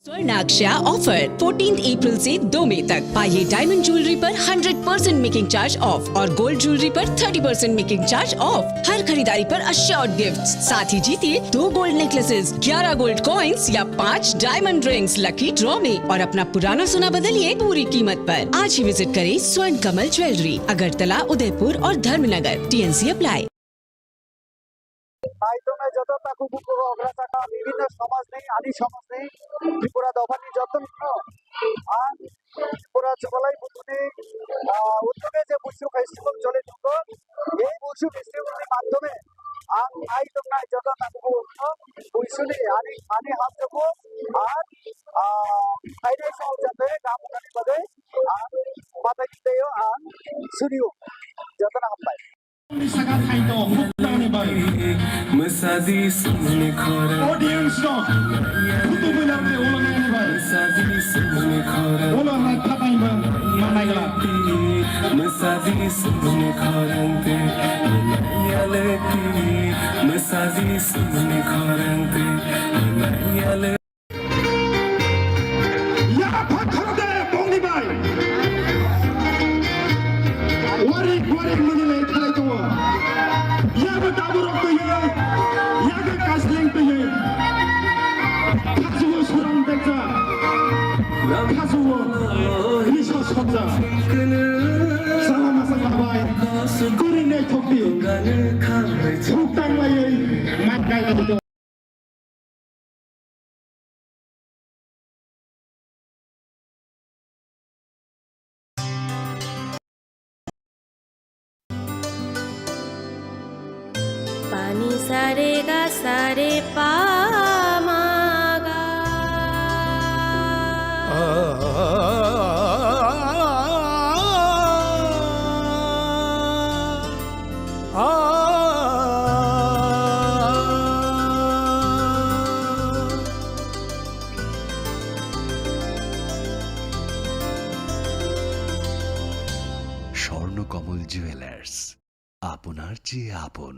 स्वर्णाक्षया offer 14 अप्रैल से 2 मई तक पाइए डायमंड ज्वेलरी पर 100% मेकिंग चार्ज ऑफ और गोल्ड ज्वेलरी पर 30% मेकिंग चार्ज ऑफ। हर खरीदारी पर अश्योर्ड गिफ्ट्स, साथ ही जीतिए 2 गोल्ड नेकलेसेस, 11 गोल्ड कॉइन्स या 5 डायमंड रिंग्स लकी ड्रॉ में और अपना पुराना सोना बदलिए पूरी कीमत पर। आज ही विजिट करें स्वर्ण कमल ज्वेलरी, अगरतला, उदयपुर और धर्मनगर। TNC apply. মাধ্যমে যত তাকু বুকুর অগ্রাচাকা বিভিন্ন সমাজ নেই আদি সমাজ নেই ত্রিপুরা দফানি যতন আর ত্রিপুরা চলাই বুতুনি উদ্যোগে যে বুসু ফেস্টিভ্যাল চলে থাকো এই বুসু ফেস্টিভ্যালের মাধ্যমে আং আইদম নাই যত তাকু বুসুনি আদি আদি হামজকো আর ফাইনাল সল যাতে গামুকানি বাদে আর মাথায় দিতেও আর সুরিও যত না হামপাই Sagat Haito, Mukdani Bay, Masadi Sumni Khora, audience no, Kutubulam de Ulamani Bay, Masadi Sumni Khora, Ulamai Tapai Bay, Managla, Masadi Sumni Khorante, Yaleti, Masadi Sumni Khorante, Yale. Ya Pakhade Bongni Bay, Warik Manile Talaito, Yaga Taburok to ye, Yaga Kasling to ye, Kazuo Surang Delta, Kazuo, Nisho Shabza, Salama Salabay, Kurine Tokyo, Sukang Laye, Makai Labito. पानी सारे गा सारे पामागा Swarnakamal jewellers, আপনার চেয়ে আপন।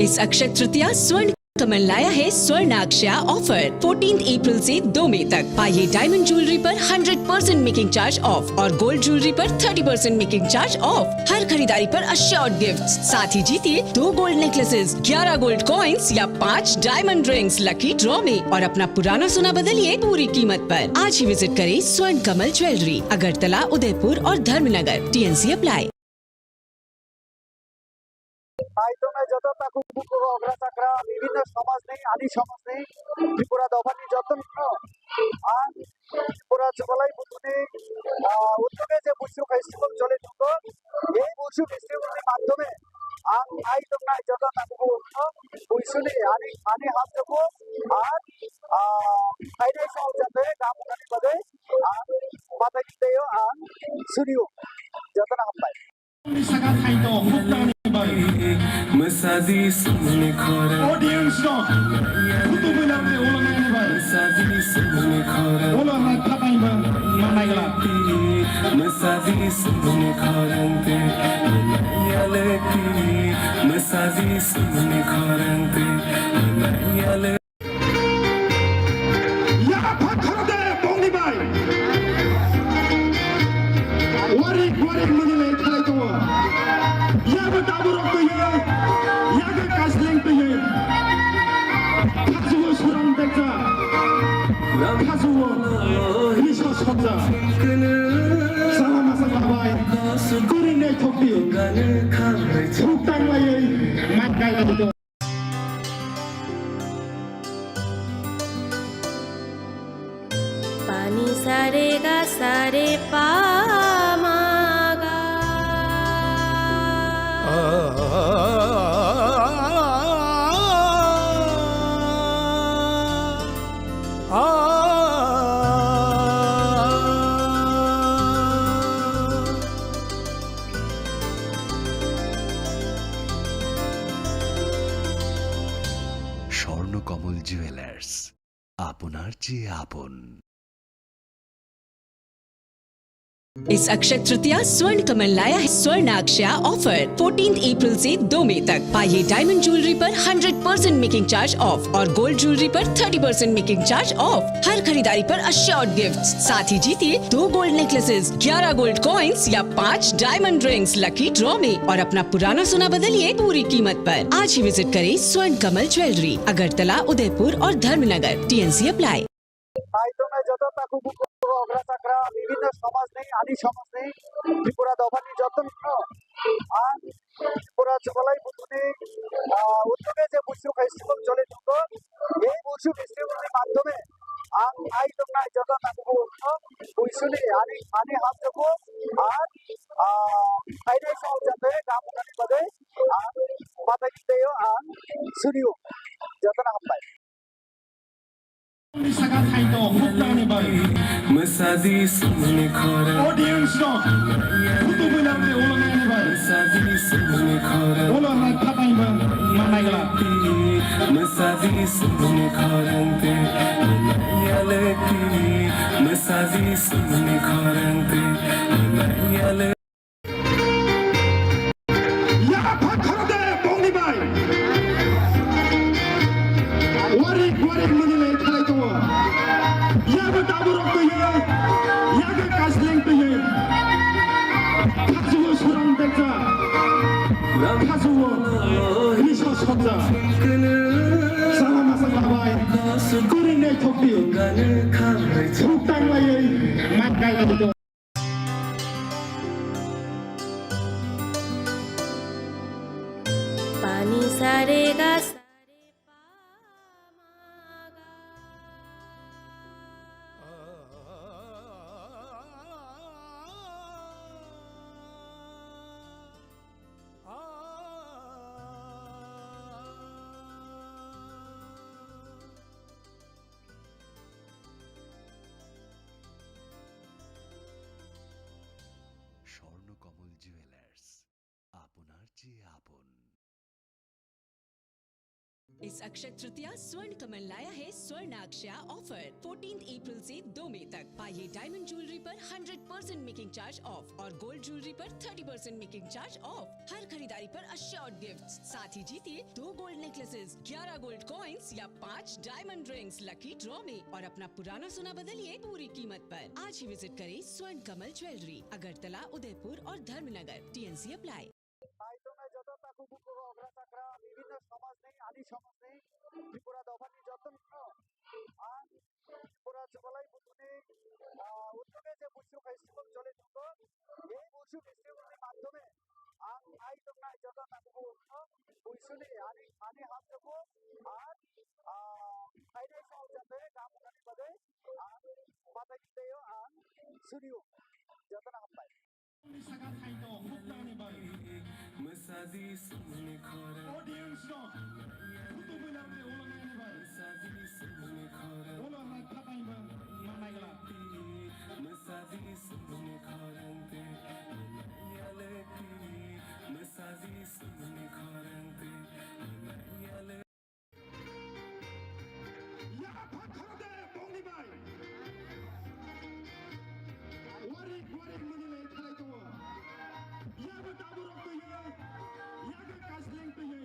इस अक्षय तृतीया स्वर्ण कमल लाया है स्वर्णाक्षया ऑफर 14 अप्रैल से 2 मई तक पाइए डायमंड ज्वेलरी पर 100% मेकिंग चार्ज ऑफ और गोल्ड ज्वेलरी पर 30% मेकिंग चार्ज ऑफ। हर खरीदारी पर अश्योर्ड गिफ्ट्स, साथ ही जीतिए 2 गोल्ड नेकलेसेस, 11 गोल्ड कॉइन्स या 5 डायमंड रिंग्स लकी ड्रॉ में और अपना पुराना सोना बदलिए पूरी कीमत पर। आज ही विजिट करें स्वर्ण कमल ज्वेलरी, अगरतला, उदयपुर और धर्मनगर। TNC apply. মাধ্যমে যত তাকু বুকুর অগ্রাচাকা বিভিন্ন সমাজ নেই আদি সমাজ নেই ত্রিপুরা দফানি যতন আর ত্রিপুরা চলাই বুতুনি উদ্যোগে যে বুসু ফেস্টিভ্যাল চলে থাকো এই বুসু ফেস্টিভ্যালের মাধ্যমে আং আইদম নাই যত তাকু বুসুনি আদি আদি হামজকো আর ফাইনাল সল যাতে গামুকানি বাদে আর মাথায় দিতেও আর সুরিও যত না হামপাই Sagat Haito, Mukdani Bay, Masadi Sumni Khora, audience no, Kutubulam de Ulamani Bay, Masadi Sumni Khora, Ulamai Tapai Bay, Managla, Masadi Sumni Khorante, Yaleti, Masadi Sumni Khorante, Yale. Ya Pakhade Bongni Bay, Warik Manile Talaito, Yaga Taburok to ye, Yaga Kasling to ye, Kazuo Surang Delta, Kazuo, Nisho Shabza, Salama Salabay, Kurine Tokyo, Sukang Laye, Makai Labito. पानी सारे गा सारे पामागा Swarnakamal jewellers, আপনার চেয়ে আপন। इस अक्षय तृतीया स्वर्ण कमल लाया है स्वर्णाक्षया ऑफर 14 अप्रैल से 2 मई तक। पाइए डायमंड ज्वेलरी पर 100% मेकिंग चार्ज ऑफ और गोल्ड ज्वेलरी पर 30% मेकिंग चार्ज ऑफ। हर खरीदारी पर अश्योर्ड गिफ्ट्स, साथ ही जीतिए 2 गोल्ड नेकलेसेस, 11 गोल्ड कॉइन्स या 5 डायमंड रिंग्स लकी ड्रॉ में और अपना पुराना सोना बदलिए पूरी कीमत पर। आज ही विजिट करें स्वर्ण कमल ज्वेलरी, अगरतला, उदयपुर और धर्मनगर। TNC apply. মাধ্যমে যত তাকু বুকু অগ্রাচাকরা বিভিন্ন সমাজ নেই আদি সমাজ নেই ত্রিপুরা দফানি যতন আর ত্রিপুরা জবালাই বুতুনি উদ্যোগে যে বুসু ফেস্টিভ্যাল চলে থাকো এই বুসু ফেস্টিভ্যালের মাধ্যমে আং আই তোমরা যত তাকু বুসুনি আনি আনি হাত দেবো আর ফাইনাল সহ যাতে গামুকানি বাদে আর মাথা দিতেও আর সুরিও যত না হামপায় Saga Taito, Hukani Bai, Masadi sumne khara audience no, Hutu Bulame, Ulani Bai, Masadi sumne khara Ulana Tatai Bai, Managala. Masadi sumne kharante Manayaleti Masadi sumne kharante Manayaleti Ya Pakhade, Bongni Bai. Warik Manile Taito. Ya Bataburo Kuye, Yaga Kasling Kuye. Katsuo Surang Dekta. Katsuo, Nisha Sotza. Sama Masaka Bai. Kurine Topi. Sutang Laye, Makai Lato. पानी सारेगा सारे पामागा Swarnakamal jewellers, আপনার চেয়ে আপন। इस अक्षय तृतीया स्वर्ण कमल लाया है स्वर्णाक्षया offer 14 अप्रैल से 2 मई तक। पाइए डायमंड ज्वेलरी पर 100% मेकिंग चार्ज ऑफ और गोल्ड ज्वेलरी पर 30% मेकिंग चार्ज ऑफ। हर खरीदारी पर अश्योर्ड गिफ्ट्स, साथ ही जीतिए 2 गोल्ड नेकलेसेस, 11 गोल्ड कॉइन्स या 5 डायमंड रिंग्स लकी ड्रॉ में और अपना पुराना सोना बदलिए पूरी कीमत पर। आज ही विजिट करें स्वर्ण कमल ज्वेलरी, अगरतला, उदयपुर और धर्मनगर। TNC apply. মাধ্যমে যত তাকু বুকু অগ্রাচাকরা বিভিন্ন সমাজ নেই আদি সমাজ নেই ত্রিপুরা দফানি যতন আর ত্রিপুরা জবালাই বুতুনি উদ্যোগে যে বুসু ফেস্টিভ্যাল চলে থাকো এই বুসু ফেস্টিভ্যালের মাধ্যমে আং আই তোমরা যত তাকু বুসুনি আনি আনি হাত দেবো আর ফাইনাল সহ যাতে গামুকানি বাদে আর মাথা দিতেও আর সুরিও যত না হামপায় Saga Taito, Hukani Bai, Masadi sumne khara audience no, Hutu Bulame, Ulani Bai, Masadi sumne khara Ulana Tatai Bai, Managala. Masadi sumne kharante Manayaleti Masadi sumne kharante Manayaleti Ya Pakhade, Bongni Bai. Warik Manile Taito. Ya Bataburo Kuye, Yaga Kasling Kuye.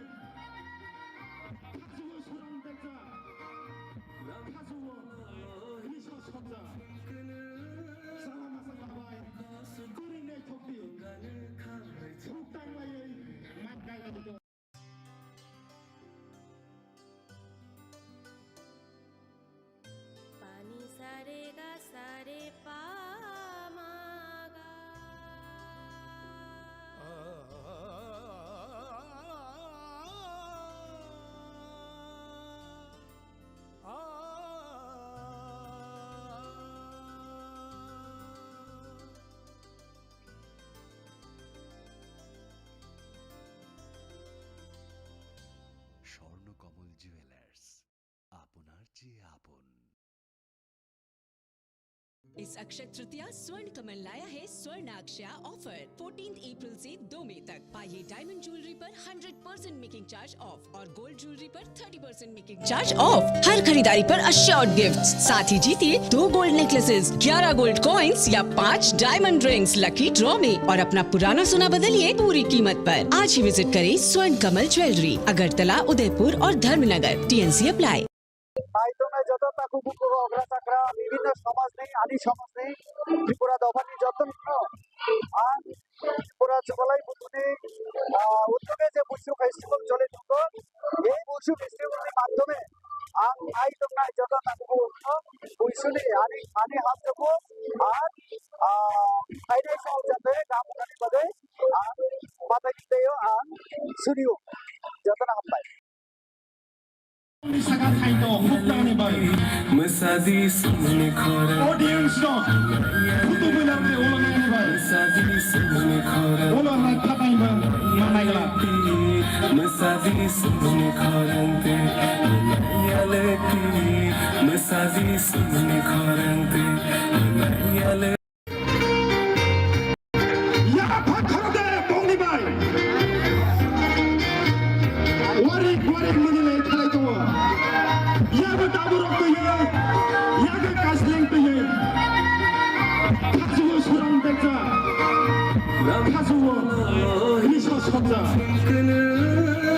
इस अक्षय तृतीया स्वर्ण कमल लाया है स्वर्णाक्षया offer 14 अप्रैल से 2 मई तक। पाइए diamond jewellery पर 100% making charge of और gold jewellery पर 30% मेकिंग चार्ज ऑफ। हर खरीदारी पर अश्योर्ड गिफ्ट, साथ ही जीतिए 2 गोल्ड नेकलेसेस, 11 गोल्ड कॉइन्स या 5 डायमंड रिंग्स लकी ड्रॉ में और अपना पुराना सोना बदलिए पूरी कीमत पर। आज ही विजिट करें स्वर्ण कमल ज्वेलरी, अगरतला, उदयपुर और धर्मनगर। TNC apply. মাধ্যমে যত তাকু বুকু অগ্রা চাকরা বিভিন্ন সমাজ নেই আদি সমাজ নেই ত্রিপুরা দফানি যতন আর ত্রিপুরা চলাই বুথুনি উদ্যোগে যে বুসু ফেস্টিভ্যাল চলে থাকো এই বুসু ফেস্টিভ্যালের মাধ্যমে আং আই দংনাই যত তাকু বুসুনি আনি আনি হাত থাকো আর ফাইনাল সল যাতে গামুকানি বাদে আর মাথা কিতেও আং সুরিও যত না হামপাই Sagat Haito, Hukani Bay, Masadi sumne khara audience no, Hutu Bilame, Olangani Bay, Masadi sumne khara Olana Tapaima, Managla, Masadi sumne kharante Yaleti Masadi sumne kharante Yaleti Ya Pakhade, Bongni Bay, Warik Manile Taito, Yaga Taburok to you, Yaga Kasling to you, Katsuo Surang Beta, Katsuo, Nisha Sota,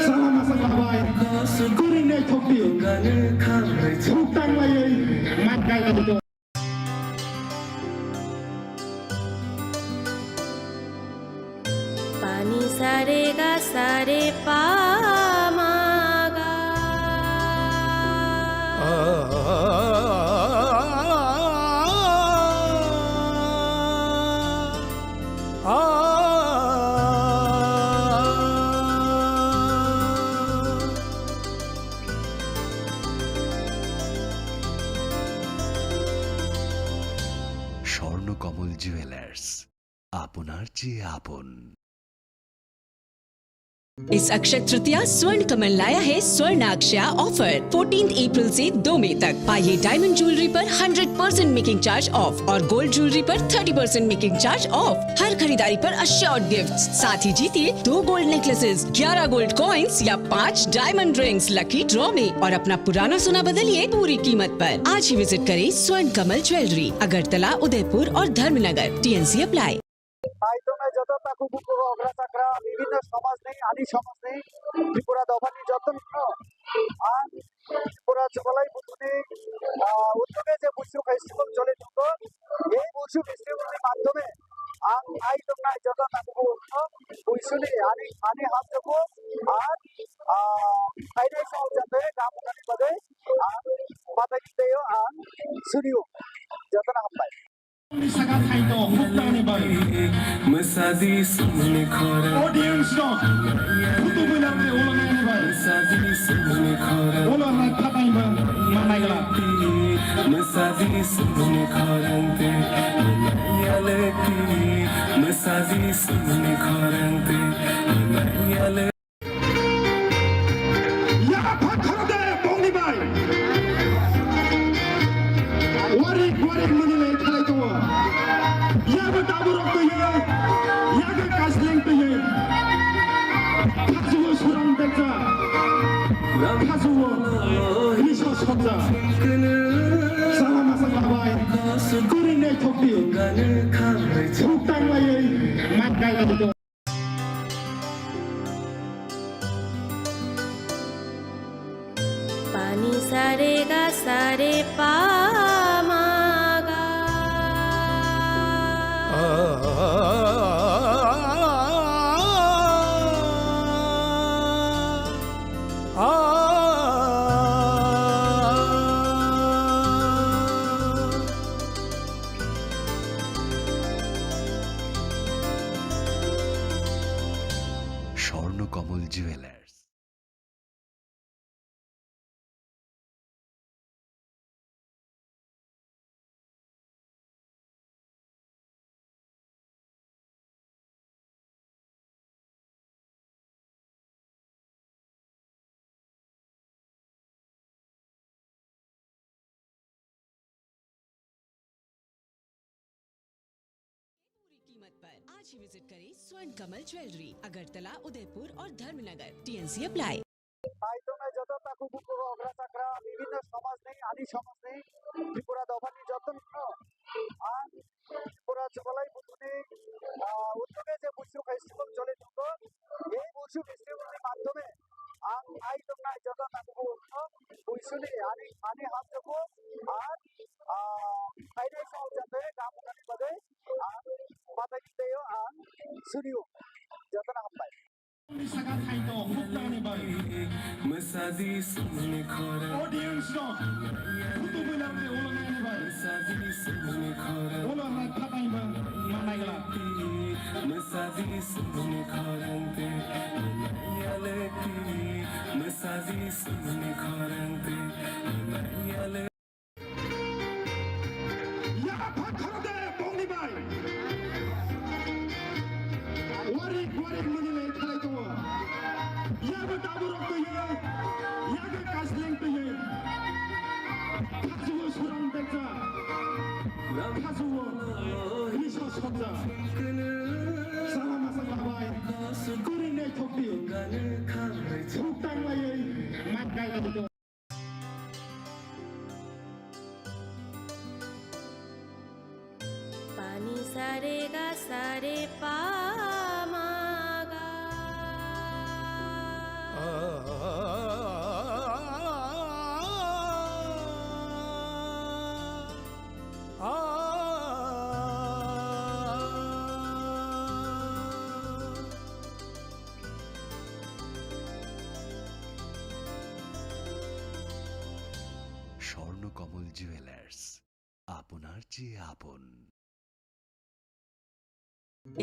Sama Sakai, Kurine Topi, Tukang Lay, Makai. पानी सारे गा सारे पा मा गा Swarnakamal jewellers, আপনার চেয়ে আপন। इस अक्षय तृतीया स्वर्ण कमल लाया है स्वर्णाक्षया ऑफर 14 अप्रैल से 2 मई तक। पाइए डायमंड ज्वेलरी पर 100% मेकिंग चार्ज ऑफ और गोल्ड ज्वेलरी पर 30% मेकिंग चार्ज ऑफ। हर खरीदारी पर अश्योर्ड गिफ्ट, साथ ही जीतिए 2 गोल्ड नेकलेसेस, 11 गोल्ड कॉइन्स या 5 डायमंड रिंग्स लकी ड्रॉ में और अपना पुराना सोना बदलिए पूरी कीमत पर। आज ही विजिट करें स्वर्ण कमल ज्वेलरी, अगरतला, उदयपुर और धर्मनगर। TNC apply. মাধ্যমে যত তাকু বুকু অগ্রা চাকরা বিভিন্ন সমাজ নেই আদি সমাজ নেই ত্রিপুরা দফানি যতন আর ত্রিপুরা চলাই বুথুনি উদ্যোগে যে বুসু ফেস্টিভ্যাল চলে থাকো এই বুসু ফেস্টিভ্যালের মাধ্যমে আং আই দংনাই যত তাকু বুসুনি আনি আনি হাত থাকো আর ফাইনাল সল যাতে গামুকানি বাদে আর মাথা কিতেও আং সুরিও যত না হামপাই Sagat Haito, Hukani Bay, Masadi sumne khara audience no, Hutu Bilame, Olangani Bay, Masadi sumne khara Olana Tapaima, Managla, Masadi sumne kharante Yaleti Masadi sumne kharante Yaleti Ya Pakhade, Bongni Bay, Warik Manile Taito, Yaga Taburok to you, Yaga Kasling to you, Katsuo Surang Beta, Katsuo, Nisha Sota, Sama Sakai, Kurine Topi, Tukang Lay, Makai. पानी सारे गा सारे पा मा गा Swarnakamal jewellers. कीमत पर। आज ही विजिट करें स्वर्ण कमल ज्वेलरी, अगरतला, उदयपुर और धर्मनगर। TNC apply. আইতমে যত তাকু বুকু অগ্রাচাকরা বিভিন্ন সমাজ নেই আদি সমাজ নেই ত্রিপুরা দফানি যতন আর ত্রিপুরা চলাই বুতুনি উদ্যোগে যে বুসু ফেস্টিভ্যাল চলে থাকো এই বুসু ফেস্টিভ্যালের মাধ্যমে আং আইতমে যত তাকু বুসুনি আনি আনি হাতকো আর ফাইনাল সহ যাতে গামখানি বাদে আর পাতাই দেও আর সুরিও যত না হাপাই Sagat Haito, Hukani Bay, Masadi Sumni Khora audience no, Hutu Bilang de Ulangan Bay, Masadi Sumni Khora Ulangan Tapai Bay, Managla, Masadi Sumni Khorante Manayaleti Masadi Sumni Khorante Manayaleti Ya Pakharade Bongni Bay, Warik Manile Kaito, Ya Bataburok to ye, Yaga Kasling to ye, Kazuo Surang Delta, Kazuo, Nisho Sota, Sama Masakabay, Kurine Tokyo, Tuktang Laye, Makai Lado. पानी सारे गा सारे पा मा गा Swarnakamal jewellers, আপনার চেয়ে আপন।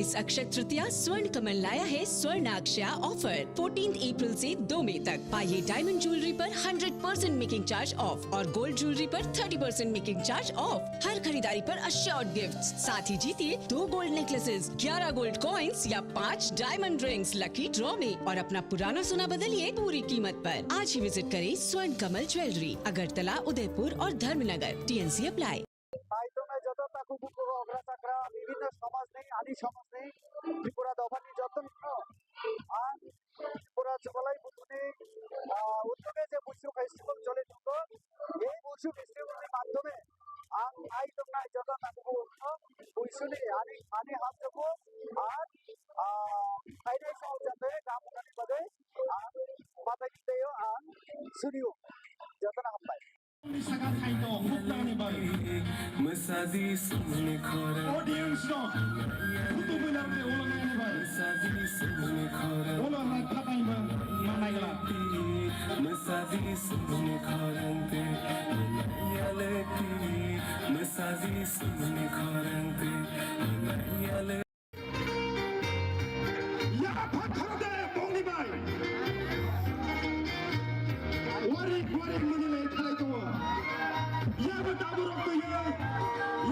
इस अक्षय तृतीया स्वर्ण कमल लाया है स्वर्णाक्षया ऑफर। 14 अप्रैल से 2 मई तक पाइए डायमंड ज्वेलरी पर 100% मेकिंग चार्ज ऑफ और गोल्ड ज्वेलरी पर 30% मेकिंग चार्ज ऑफ। हर खरीदारी पर अश्योर्ड गिफ्ट्स, साथ ही जीतिए 2 गोल्ड नेकलेसेस, 11 गोल्ड कॉइन्स या 5 डायमंड रिंग्स लकी ड्रॉ में और अपना पुराना सोना बदलिए पूरी कीमत पर। आज ही विजिट करें स्वर्ण कमल ज्वेलरी, अगरतला, उदयपुर और धर्मनगर। TNC apply. আইতমে যত তাকু বুকু অগ্রাচাকরা বিভিন্ন সমাজ নেই আদি সমাজ নেই ত্রিপুরা দফানি যতন আর ত্রিপুরা চলাই বুতুনি উদ্যোগে যে বুসু ফেস্টিভ্যাল চলে থাকো এই বুসু ফেস্টিভ্যালের মাধ্যমে আং আইতমে যত তাকু বুসুনি আনি আনি হাতকো আর ফাইনাল সহ যাতে গামখানি বাদে আর পাতাই দেও আর সুরিও যত না হাপাই Sagat Haito, Hukani Bay, Masadi Sumni Khora audience no, Hutu Bilang de Ulangan Bay, Masadi Sumni Khora Ulangan Tapai Bay, Managla, Masadi Sumni Khorante Manayaleti Masadi Sumni Khorante Manayaleti Ya Pakharade Bongni Bay, Warik Manile Kaito, Ya Bataburok to ye,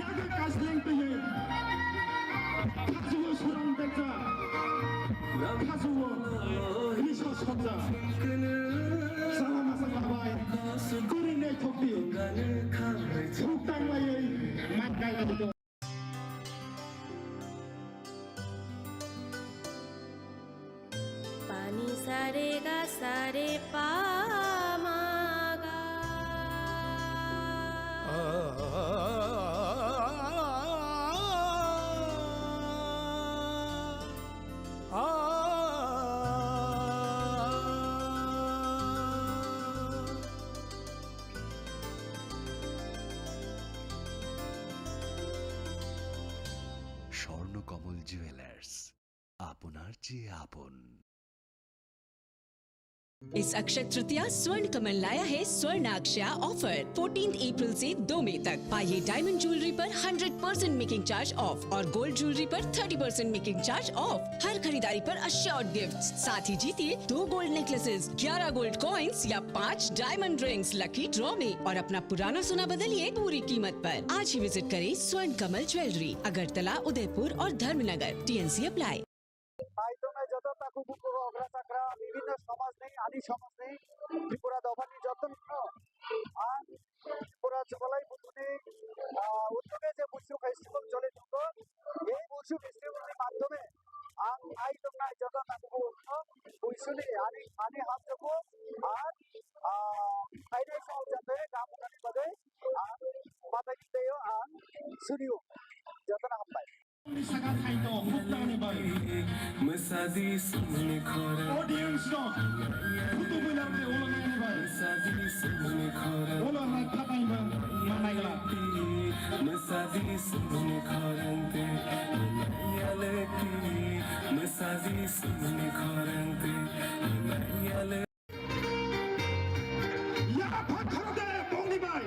Yaga Kasling to ye, Kazuo Surang Delta, Kazuo, Nisho Sota, Sama Masakabay, Kurine Tokyo, Tuktang Laye, Makai Lado. पानी सारे गा सारे पा मा गा Swarnakamal jewellers, আপনার চেয়ে আপন। इस अक्षय तृतीया स्वर्ण कमल लाया है स्वर्णाक्षया ऑफर। 14 अप्रैल से 2 मई तक पाइए डायमंड ज्वेलरी पर 100% मेकिंग चार्ज ऑफ और गोल्ड ज्वेलरी पर 30% मेकिंग चार्ज ऑफ। हर खरीदारी पर अश्योर्ड गिफ्ट्स, साथ ही जीतिए 2 गोल्ड नेकलेसेस, 11 गोल्ड कॉइन्स या 5 डायमंड रिंग्स लकी ड्रॉ में और अपना पुराना सोना बदलिए पूरी कीमत पर। आज ही विजिट करें स्वर्ण कमल ज्वेलरी, अगरतला, उदयपुर और धर्मनगर। TNC apply. আইতমে যত তাকু বুকু অগ্রা চাকরা বিভিন্ন সমাজ নেই আদি সমাজ নেই ত্রিপুরা দফানি যতন আর ত্রিপুরা জবালাই বুতুনি উদ্যোগে যে বুসু ফেস্টিভ্যাল চলে থাকো এই বুসু ফেস্টিভ্যালनि মাধ্যমে आं आई दंनाय जत ताकु बुसुनि आनि हामजोबो आर फाइनाय समाव जाते गामुनानि बागै आं माथाय दियो आं सुनियो जतना हामबाय Saga Taito, Hukani Bai, Masadi sumne khara audience no, Hutu Bulame, Olani Bai, Masadi sumne khara Olana Tatai Bai, Mamaila. Masadi sumne kharante Yaleti Masadi sumne kharante Yaleti Ya Pakhade, Boni Bai.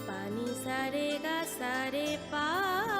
पानी सारे गा सारे पा